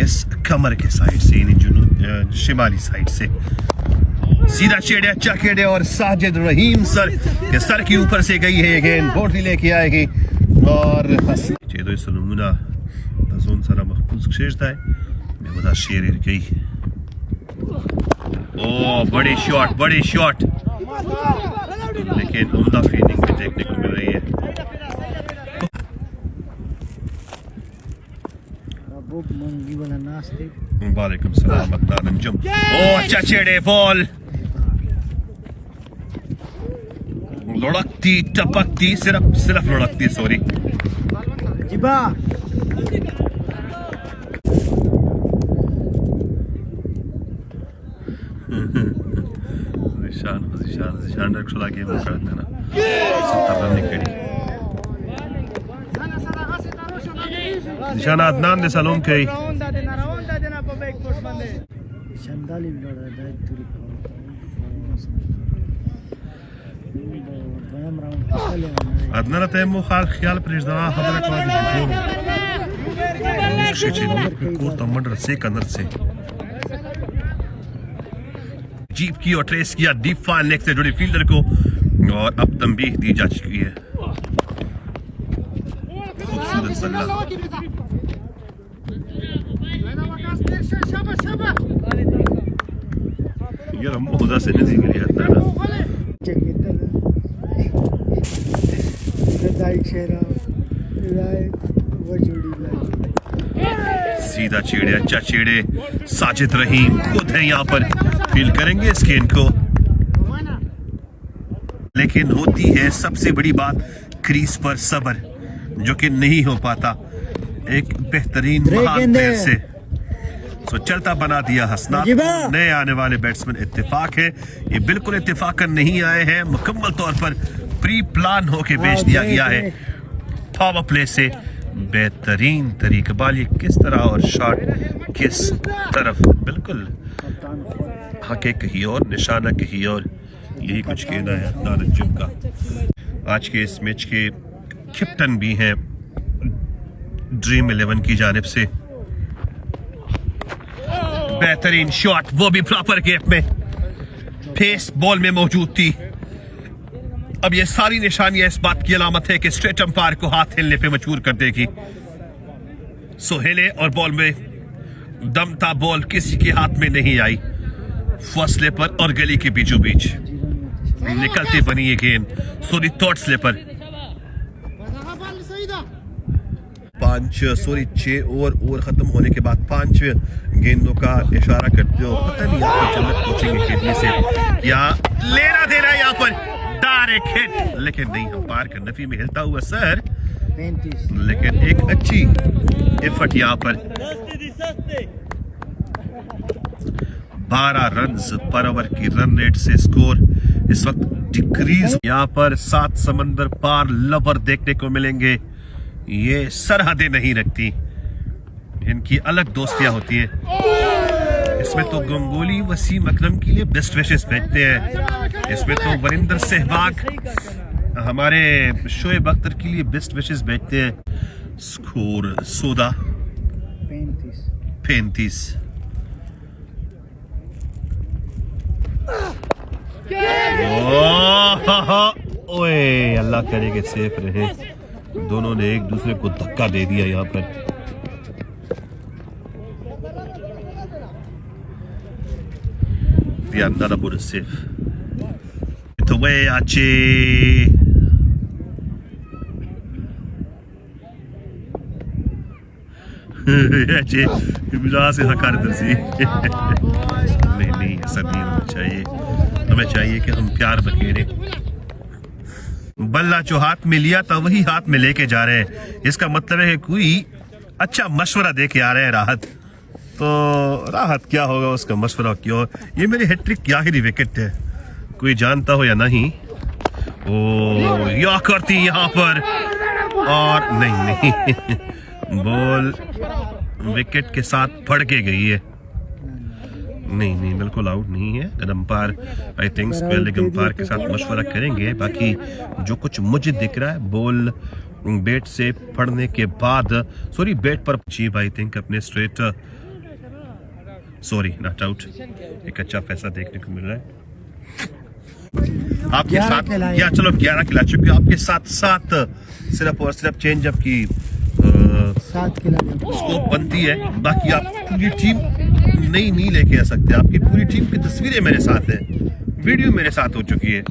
इस कमर के साइड से, यानी शिमाली साइड से सीधा चेड़े चकेड़े और साजिद रहीम सर के सर के ऊपर से गई है गेंद, बोर्ड लेके आएगी और चेदो इस नमूना तजोन सारा महफूज शेरता है बेवदा शेर गई। ओ बड़े शॉट लेकिन उम्दा फील्डिंग भी देखने को मिल रही है। वालेकुम सलाम अदनान अंजुम। ओ अच्छा चेड़े बॉल लुढ़कती टपकती, सिर्फ लुढ़कती, सॉरी निशान रखला गेम करते ना 70 रन निकली निशान अदनान दे सलाम कई अदनान तयमु ख्याल प्रेजदा खबर को तमंडर से कंदर से जीप की और ट्रेस किया डीप फाइन लेग से जुड़े फील्डर को और अब तंबीह दी जा चुकी है। खूबसूरत बल्ला यार हम खुदा से नहीं गिरी जाता ना सीधा चेड़े अच्छा चेड़े साजिद रहीम खुद है यहाँ पर फील करेंगे इस गेंद को, लेकिन होती है सबसे बड़ी बात क्रीज पर सब्र, जो कि नहीं हो पाता एक बेहतरीन महान प्लेयर से। सो चलता बना दिया हसना। नए आने वाले बैट्समैन इत्तेफाक है, ये बिल्कुल इत्तेफाकन नहीं आए हैं, मुकम्मल तौर पर प्री प्लान होके भेज दिया गया है। पावर प्ले से बेहतरीन तरीका, बाल ये किस तरह और शॉट किस तरफ, बिल्कुल हके कहीं और निशाना कहीं और, यही कुछ कहना है अदनान अंजुम का। आज के इस मैच के कैप्टन भी हैं ड्रीम 11 की जानिब से। बेहतरीन शॉट, वो भी प्रॉपर गैप में, फेस बॉल में मौजूद थी। अब ये सारी निशानियां इस बात की अलामत है कि स्ट्रेट अंपायर को हाथ हिलने पे मजबूर कर देगी। सो हिले और बॉल में दम था, बॉल किसी के हाथ में नहीं आई, फासले पर और गली के बीचों बीच निकलती बनी ये गेंद। सॉरी थर्ड स्लिपर 6 ओवर खत्म होने के बाद 5 गेंदों का इशारा करते हो, पता नहीं आपको जन्नत पूछेंगे खेलने से या लेना देना यहाँ पर डायरेक्ट हिट, लेकिन नहीं अंपायर का नफी में हिलता हुआ सर, लेकिन एक अच्छी एफर्ट यहाँ पर। 12 रन पर ओवर की रन रेट से स्कोर इस वक्त डिक्रीज। यहाँ पर 7 समंदर पार लवर देखने को मिलेंगे, ये सरहदें नहीं रखती, इनकी अलग दोस्तियां होती हैं। इसमें तो गंगोली वसीम अकरम के लिए बेस्ट विशेस भेजते हैं, इसमें तो वरिंदर सहवाग हमारे शोएब अख्तर के लिए बेस्ट विशेस भेजते हैं। स्कोर 35। ओए अल्लाह करे कि सेफ रहे, दोनों ने एक दूसरे को धक्का दे दिया यहाँ पर। Another good save. It's away, Achi. Achi, मजाक से हकार दर्जी। नहीं ऐसा नहीं होना चाहिए, हमें चाहिए कि हम प्यार बखेरे। बल्ला जो हाथ में लिया था वही हाथ में लेके जा रहे हैं, इसका मतलब है कि कोई अच्छा मशवरा दे के आ रहे हैं राहत। तो राहत क्या होगा उसका मशवरा क्यों। ये मेरी हैट्रिक क्या ही विकेट है, कोई जानता हो या नहीं। ओ या करती यहाँ पर और नहीं बॉल विकेट के साथ फड़ के गई है। नहीं बिल्कुल आउट नहीं है। अंपायर आई थिंक पहले अंपायर के साथ मशवरा करेंगे। बाकी जो कुछ मुझे दिख रहा है, बॉल बैट से फड़ने के बाद, सॉरी बैट पर चीप आई थिंक अपने स्ट्रेट सॉरी नॉट आउट। एक अच्छा फैसला देखने को मिल रहा है आपके साथ। या चलो 11 खिला चुके हो, आपके साथ साथ सिर्फ और सिर्फ चेंज अप की 7 खिला स्कोप बनती है। बाकी आप पूरी टीम नहीं लेके आ सकते। आपकी पूरी टीम की तस्वीरें मेरे साथ है, वीडियो मेरे साथ हो चुकी है।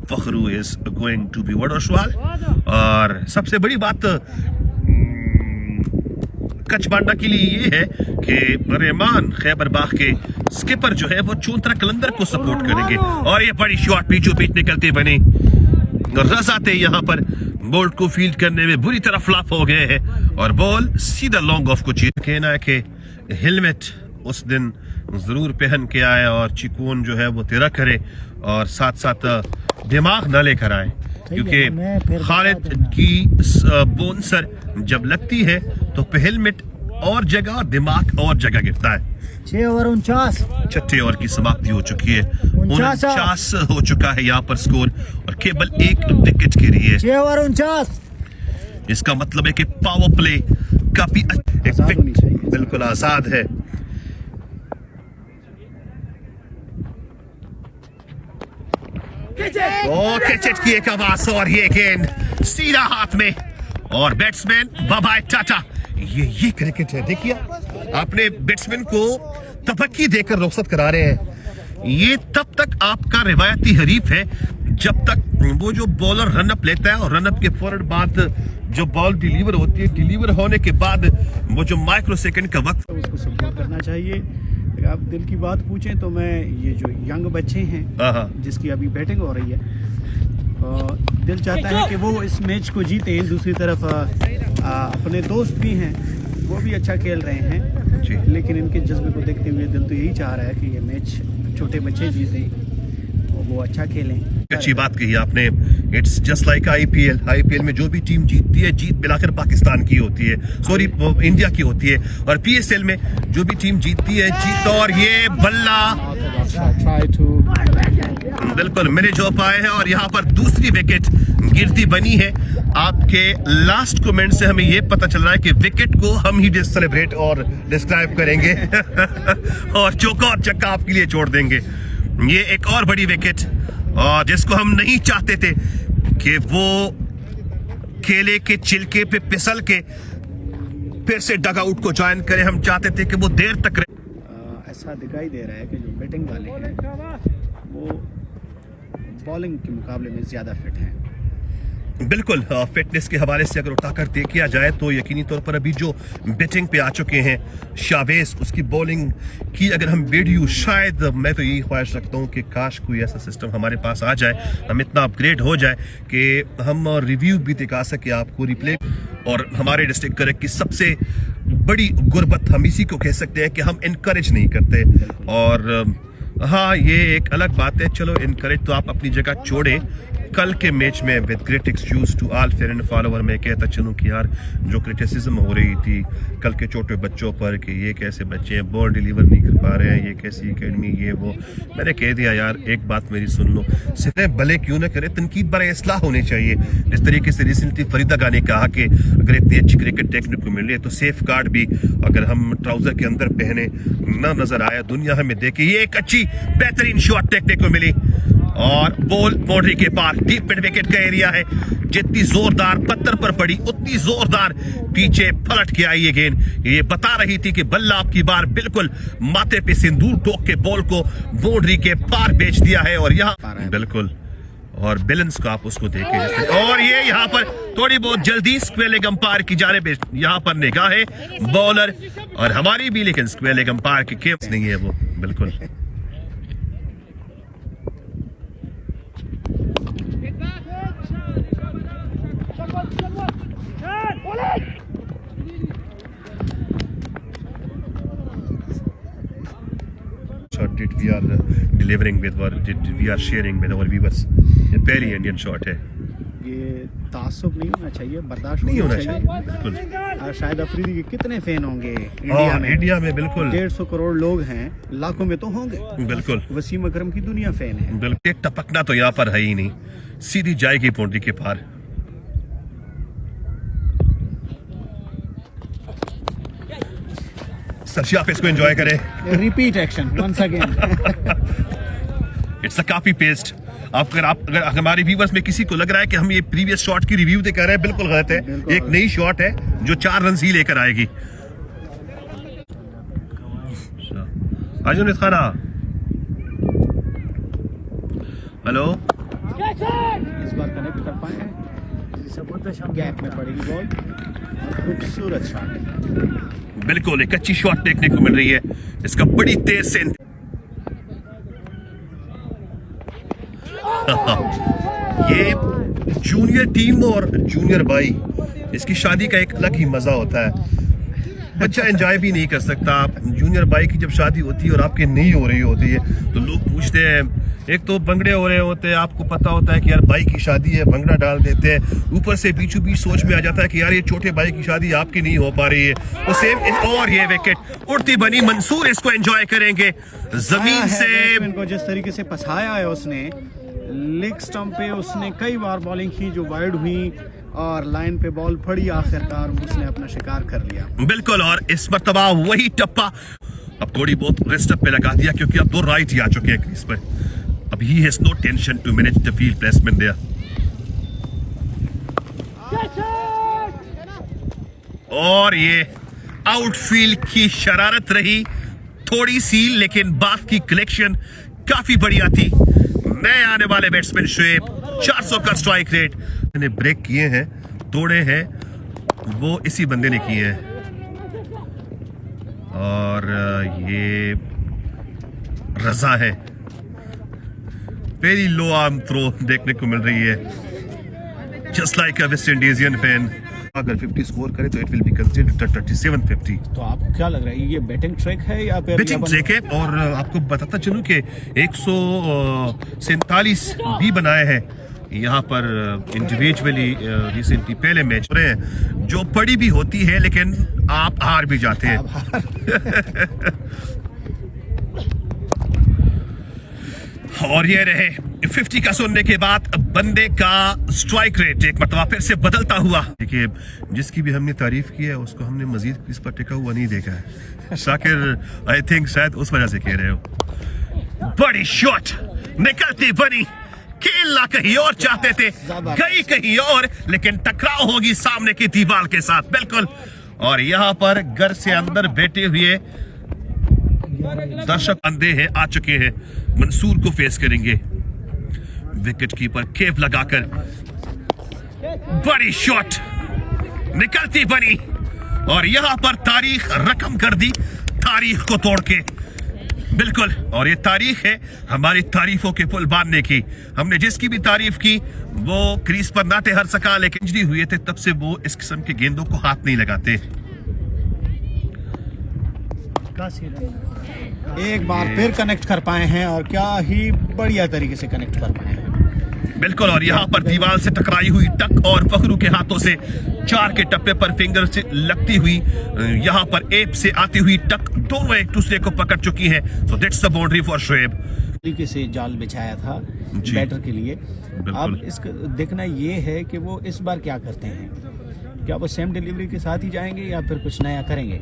Fakhru is going to be वडोशवाल। और सबसे बड़ी बात कचबांडा के लिए ये है कि रहमान खैबर बाग के स्किपर जो है वो चूंतरा कलंदर को सपोर्ट करेंगे। और ये बड़ी शॉट बीचों बीच निकलते बने रजाते यहाँ पर बोल्ट को फील्ड करने में बुरी तरह फ्लॉप हो गए हैं और बॉल सीधा लॉन्ग ऑफ को चीज। कहना है कि हेलमेट उस दिन जरूर पहन के आए और चिकून जो है वो तेरा करे और साथ साथ दिमाग न लेकर आए, क्योंकि खालिद की बोनसर जब लगती है तो हेलमेट और जगह और दिमाग और जगह गिरता है। 6 ओवर 49, छठे ओवर की समाप्ति हो चुकी है। 49 हो चुका है यहाँ पर स्कोर और केवल एक विकेट गिरी है। 6 ओवर 49। इसका मतलब है कि पावर प्ले काफी बिल्कुल आजाद है। क्रिकेट की एक आवाज और ये गेंद सीधा हाथ में और बैट्समैन बाय टाटा। ये क्रिकेट है। देखिए आपने बैट्समैन को तबक्की देकर रुखसत करा रहे हैं। ये तब तक आपका रिवायती हरीफ है जब तक वो जो बॉलर रनअप लेता है और रनअप के फौरन बाद जो बॉल डिलीवर होती है, डिलीवर होने के बाद वो जो माइक्रो सेकंड का वक्त, उसको सपोर्ट करना चाहिए। अगर आप दिल की बात पूछें तो मैं ये जो यंग बच्चे हैं जिसकी अभी बैटिंग हो रही है, दिल चाहता है कि वो इस मैच को जीते। दूसरी तरफ अपने दोस्त भी हैं, वो भी अच्छा खेल रहे हैं जी। लेकिन इनके जज्बे को देखते हुए दिल तो यही चाह रहा है कि ये मैच छोटे बच्चे जीतें और वो अच्छा खेलें। अच्छी बात कही आपने। इट्स जस्ट लाइक आईपीएल में जो भी टीम जीतती है जीत मिलाकर पाकिस्तान की होती है, सॉरी इंडिया की होती है। और पीएसएल में जो भी टीम जीतती है जीत। और ये बल्ला बिल्कुल मेरे जो पाए हैं और यहाँ पर दूसरी विकेट गिरती बनी है। आपके लास्ट कमेंट से हमें यह पता चल रहा है कि विकेट को हम ही सेलिब्रेट और डिस्क्राइब करेंगे और चौका और चक्का आपके लिए छोड़ देंगे। ये एक और बड़ी विकेट और जिसको हम नहीं चाहते थे कि वो केले के छिलके पे फिसल के फिर से डग आउट को ज्वाइन करे। हम चाहते थे कि वो देर तक ऐसा दिखाई दे रहा है कि जो बैटिंग वाले हैं वो बॉलिंग के मुकाबले में ज्यादा फिट हैं। बिल्कुल फिटनेस के हवाले से अगर उठाकर देखा जाए तो यकीनी तौर पर अभी जो बैटिंग पे आ चुके हैं शावेज, उसकी बॉलिंग की अगर हम वीडियो, शायद मैं तो यही ख्वाहिश रखता हूँ कि काश कोई ऐसा सिस्टम हमारे पास आ जाए, हम इतना अपग्रेड हो जाए कि हम रिव्यू भी दिखा सके आपको, रिप्ले। और हमारे डिस्ट्रिक्ट करेक्ट की सबसे बड़ी गुर्बत हम इसी को कह सकते हैं कि हम इनकरेज नहीं करते। और हाँ, ये एक अलग बात है। चलो इनकरेज तो आप अपनी जगह छोड़े। कल के मैच में with great excuse to all fair and follower मैं कहता चलूं कि यार जो क्रिटिसिज्म हो रही थी कल के छोटे बच्चों पर कि ये कैसे बच्चे हैं, बॉल डिलीवर नहीं कर पा रहे हैं, ये कैसी एकेडमी, ये वो, मैंने कह दिया यार एक बात मेरी सुन लो, सिर्फ भले क्यों ना करे, तनकीद बड़ा इसलाह होनी चाहिए। जिस तरीके से रिसेंटली फरीदा गा ने कहा कि अगर इतनी अच्छी क्रिकेट देखने को मिल रही है तो सेफ गार्ड भी अगर हम ट्राउजर के अंदर पहने ना नजर आया, दुनिया हमें देखे। ये एक अच्छी बेहतरीन शॉट देखने को मिली और बॉल बाउंड्री के पार डीप मिड विकेट का एरिया है। जितनी जोरदार पत्थर पर पड़ी उतनी जोरदार पीछे पलट के आई ये गेंद। ये बता रही थी कि बल्ला आपकी बार बिल्कुल माथे पे सिंदूर ठोक के बॉल को बाउंड्री के पार भेज दिया है। और यहाँ बिल्कुल और बैलेंस को आप उसको देखें जैसे, और ये यहाँ पर थोड़ी बहुत जल्दी स्क्वेयर लेग अंपायर की जानिब यहाँ पर निगाह है बॉलर और हमारी भी, लेकिन स्क्वेयर लेग अंपायर की केस नहीं है वो बिल्कुल। Shot did we are delivering with or did we are sharing with our viewers। ये पहली इंडियन शॉट है। ये तासुब नहीं होना चाहिए, बर्दाश्त नहीं होना चाहिए बिल्कुल। शायद अफरीदी के कितने फैन होंगे इंडिया में? इंडिया में बिल्कुल 150 करोड़ लोग हैं, लाखों में तो होंगे बिल्कुल। वसीम अकरम की दुनिया फैन है बिल्कुल। एक टपकना तो यहाँ पर है ही नहीं, सीधी जाएगी बाउंड्री के पार। सर आप इसको एंजॉय करें। Repeat action once again. It's a copy paste. अगर हमारे व्यूअर्स में किसी को लग रहा है कि हम ये प्रीवियस शॉट की रिव्यू दे कर रहे हैं, बिल्कुल गलत है। एक नई शॉट है जो 4 रन ही लेकर आएगी। आजुनित खाना, हेलो। इस बार कनेक्ट कर पाए हैं, गैप में पड़ेगी बॉल। खूबसूरत शॉट, बिल्कुल एक अच्छी शॉट देखने को मिल रही है। इसका बड़ी तेज से ये जूनियर टीम और जूनियर भाई, इसकी शादी का एक अलग ही मजा होता है। बच्चा एंजॉय भी नहीं कर सकता। जूनियर भाई की जब शादी होती है और आपके नहीं हो रही होती है तो लोग पूछते हैं, एक तो भंगड़े हो रहे होते हैं, आपको पता होता है कि यार भाई की शादी है, भंगड़ा डाल देते हैं। ऊपर से बीचों बीच सोच में आ जाता है कि यार ये छोटे भाई की शादी आपकी नहीं हो पा रही है। तो सेम और ये विकेट उड़ती बनी, मंसूर इसको एंजॉय करेंगे जमीन से। इनको जिस तरीके से फंसाया है उसने, लेग स्टंप पे उसने कई बार बॉलिंग की जो वाइड हुई और लाइन पे बॉल पड़ी, आखिरकार उसने अपना शिकार कर लिया। बिल्कुल, और इस मर्तबा वही टप्पा अब थोड़ी बहुत रिस्ट पे लगा दिया क्योंकि अब 2 राइट ही आ चुके हैं क्रीज पर। अब he has no tension to manage the field placement there. और ये आउटफील्ड की शरारत रही थोड़ी सी, लेकिन बात की कलेक्शन काफी बढ़िया थी। नए आने वाले बैट्समैन शोएब, 400 का स्ट्राइक रेट। मैंने ब्रेक किए हैं, तोड़े हैं, वो इसी बंदे ने किए हैं। और ये रजा है। वेरी लो आर्म थ्रो देखने को मिल रही है, just like a West Indian fan. अगर 50 स्कोर करे तो इट विल बी कंसीडर्ड 37-50। तो आपको क्या लग रहा है, ये बैटिंग ट्रिक है या फिर बैटिंग ट्रिक है? और आपको बताता चलूं कि 147 भी बनाए हैं यहाँ पर इंडिविजुअली रिसेंटली। पहले मैच रहे हैं जो पड़ी भी होती है, लेकिन आप हार भी जाते हैं। और ये रहे 50 का सुनने के बाद बंदे का स्ट्राइक रेट एक मतलब फिर से बदलता हुआ। देखिए, जिसकी भी हमने तारीफ की है उसको हमने मजीद क्रीज पर टिका हुआ नहीं देखा है। शाकिर आई थिंक शायद उस वजह से कह रहे हो। बड़ी शॉट निकलती बनी, खेलना कहीं और चाहते थे, गई कहीं और, लेकिन टकराव होगी सामने की दीवार के साथ। बिल्कुल, और यहाँ पर घर से अंदर बैठे हुए दर्शक अंधे हैं, आ चुके हैं, मंसूर को फेस करेंगे। विकेट कीपर केव लगाकर बड़ी शॉट निकलती बनी, और यहां पर तारीख रकम कर दी, तारीख को तोड़ के। बिल्कुल, और ये तारीख है हमारी तारीफों के पुल बांधने की। हमने जिसकी भी तारीफ की वो क्रीज पर ना ठहर सका, लेकिन इंजरी हुए थे तब से वो इस किस्म के गेंदों को हाथ नहीं लगाते। एक बार फिर कनेक्ट कर पाए हैं, और क्या ही बढ़िया तरीके से कनेक्ट कर पाए हैं। बिल्कुल, और यहाँ पर दीवार से टकराई हुई टक और फखरू के हाथों से 4 के टप्पे पर फिंगर से लगती हुई, यहाँ पर एप से आती हुई टक, दोनों एक दूसरे को पकड़ चुकी हैं। So that's the boundary for Shoaib. तरीके से जाल बिछाया था बैटर के लिए। अब इसका देखना ये है कि वो इस बार क्या करते हैं, क्या वो सेम डिलीवरी के साथ ही जाएंगे या फिर कुछ नया करेंगे।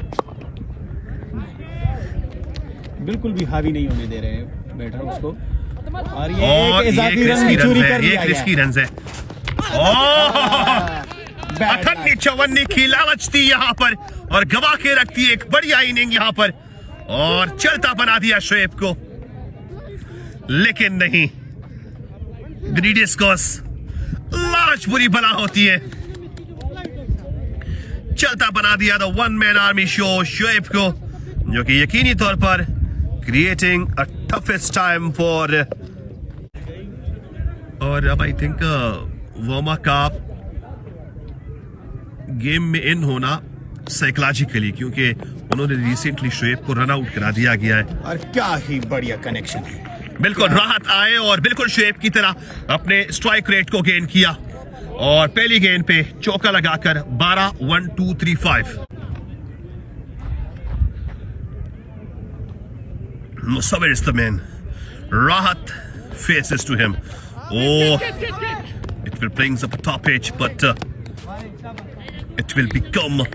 बिल्कुल भी हावी नहीं होने दे रहे हैं बैटर उसको, और ये रिस्की रन है। 58 की लालच थी यहाँ पर, और गवा के रखती एक बढ़िया इनिंग यहाँ पर, और चलता बना दिया शोएब को। लेकिन नहीं, ग्रीडी स्कॉस, लालच बुरी बला होती है। चलता बना दिया the one man army show Shoaib को, जो कि यकीनी तौर पर creating a toughest time for, और अब आई थिंक वर्मा का गेम में इन होना साइकोलॉजिकली, क्योंकि उन्होंने रिसेंटली शोएब को रन आउट करा दिया गया है। और क्या ही बढ़िया कनेक्शन है। बिल्कुल राहत आए और बिल्कुल शोएब की तरह अपने स्ट्राइक रेट को गेन किया, और पहली गेंद पे चौका लगाकर 12 1 2 3 5। Musawir is the man. Rahat faces to him. Oh, it will bring up a top edge, but it will become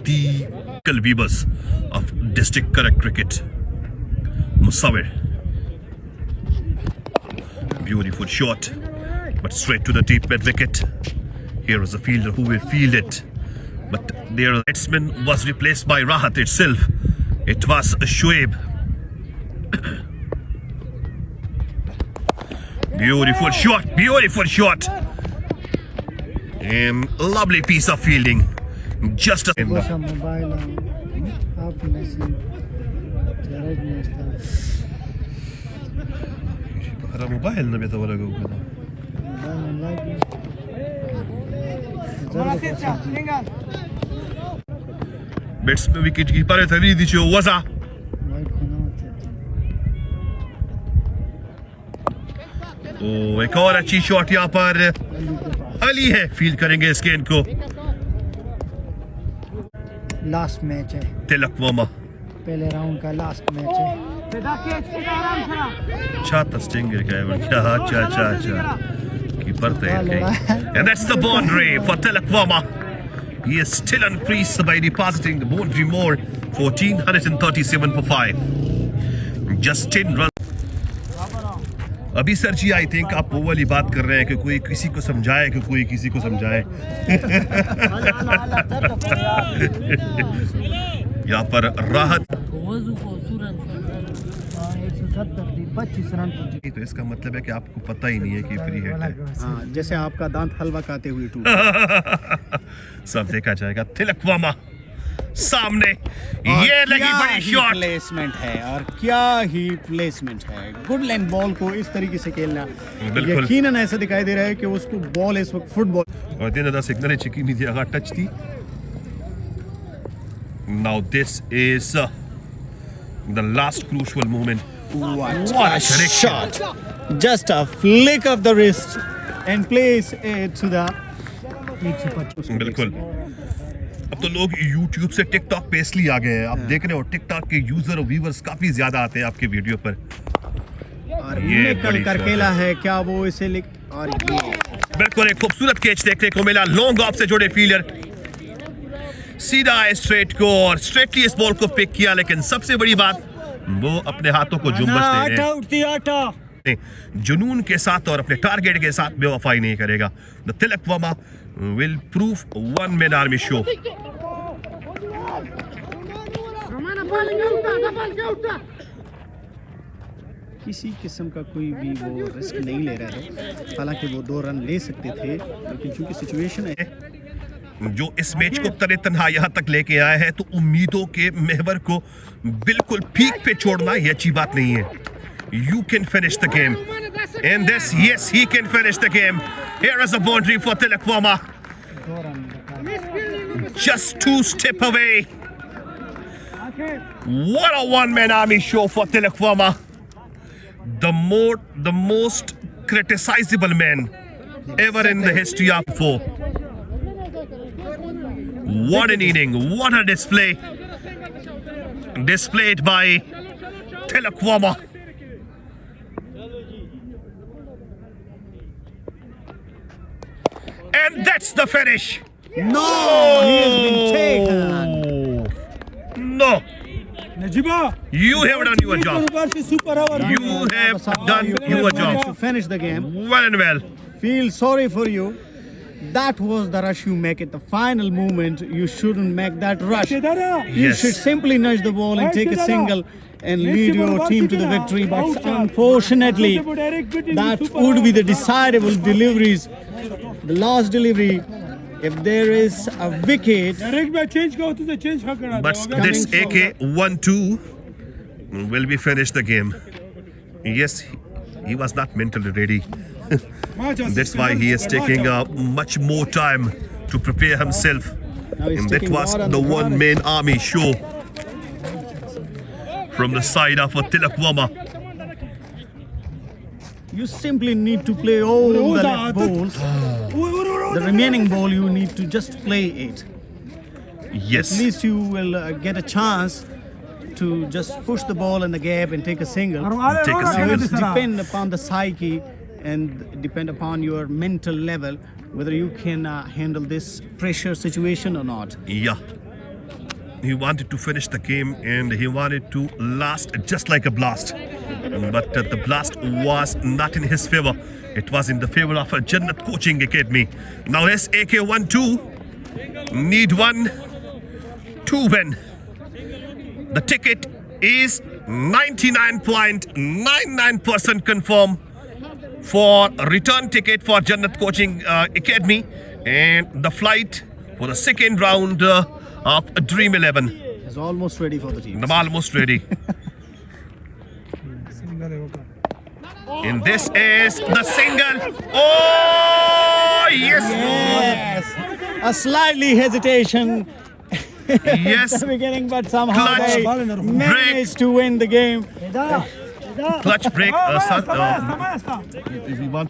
the Kalbibas. of District Correct Cricket. Musawir. Beautiful shot, but straight to the deep mid wicket. Here is a fielder who will field it, but their batsman was replaced by Rahat itself. It was Shoaib. Beautiful shot, beautiful shot. Lovely piece of fielding. Just a Bosa mobile half machine. Red national. para mobile na bitaw wala ko. Batsman wicket keeper है तभी दिचो वज़ा. ओ एक और अच्छी shot यहाँ पर अली है, field करेंगे इस गेंद को. लास्ट मैच है, तिलक वर्मा पहले राउंड का लास्ट मैच है. अच्छा स्टिंगर का है क्या? अच्छा कीपर तैयार है. And that's the boundary for Tilak Verma. He is still on crease by depositing the boundary more. 1437 for 5. Just 10 runs. अभी सर जी आई थिंक आप वो वाली बात कर रहे हैं कि कोई किसी को समझाए कि कोई किसी को समझाए. यहाँ पर राहत 170-25 रन. तो इसका मतलब है कि आपको पता ही नहीं है कि फ्री हिट है. हाँ, जैसे आपका दांत हलवा खाते हुए टूट. सब देखा जाएगा. तिलक वर्मा सामने, ये लगी बड़ी शॉट. प्लेसमेंट है और क्या ही प्लेसमेंट है. गुड लेंथ बॉल को इस तरीके से खेलना बिल्कुल. यकीनन ऐसा दिखाई दे रहा है कि उसको बॉल इस वक्त फुटबॉल. और दिन दा सिग्नल चिकी नहीं दिया टच थी. Now this is the last crucial moment. What a shot! Just a flick of the wrist and place it to the. बिल्कुल. अब तो लोग YouTube से TikTok पे इसलिए आ गए हैं. आप देख रहे हो TikTok के यूजर और व्यूअर्स काफी ज्यादा आते हैं आपके वीडियो पर. और ये कल करकेला है क्या वो इसे लिख. और ये बिल्कुल एक खूबसूरत कैच देखने को मिला. लॉन्ग ऑफ से जुड़े फील्डर सीधा स्ट्रेट को और स्ट्रेटली इस बॉल को पिक किया. लेकिन सबसे बड़ी बात वो अपने हाथों को जुम्बश दे रहे हैं. जुनून के साथ और अपने टारगेट के साथ बेवफाई नहीं करेगा. The Tilak Varma will prove one man army show. किसी किस्म का कोई भी वो रिस्क नहीं ले रहे थे. हालांकि वो 2 रन ले सकते थे, लेकिन चूंकि सिचुएशन है जो इस मैच को तने तन्हा यहाँ तक लेके आया है, तो उम्मीदों के महवर को बिल्कुल पीक पे छोड़ना ये अच्छी बात नहीं है. You can finish the game. And this, yes, he can finish the game. Here is a boundary for Tilak Verma. Just 2 steps away. What a one-man army show for Tilak Verma. The most criticizable man ever in the history of four. What an inning, what a display displayed by Tilak Verma. And that's the finish. No, he has been taken. No, Najiba, you have done your job. You have done your To job. finish the game. Well and well. Feel sorry for you. That was the rush you make at the final moment. You shouldn't make that rush. You Yes. should simply nudge the ball and take a single and lead your team to the victory. But unfortunately, that would be the desirable deliveries. The last delivery, if there is a wicket, But this AK-12 will be finished the game. Yes, he was not mentally ready. That's why he is taking much more time to prepare himself. now he's And that taking was more on the the one-man army show from the side of Tilak Verma. You simply need to play all the left balls. The remaining ball, you need to just play it. Yes. At least you will get a chance to just push the ball in the gap and take a single. Take a Now single. it's depend upon the psyche and depend upon your mental level whether you can handle this pressure situation or not. Yeah. he wanted to finish the game and he wanted to last just like a blast. But the blast was not in his favor. It was in the favor of a Jannat Coaching Academy. Now yes, AK12 need one to win. The ticket is 99.99% confirmed for a return ticket for Jannat Coaching Academy and the flight for the second round of Dream 11. Is almost ready for the team. I'm almost ready. And this is the single. Oh, yes. A slightly hesitation Yes. at the beginning, but somehow Clutch, they managed to win the game. Clutch break. We want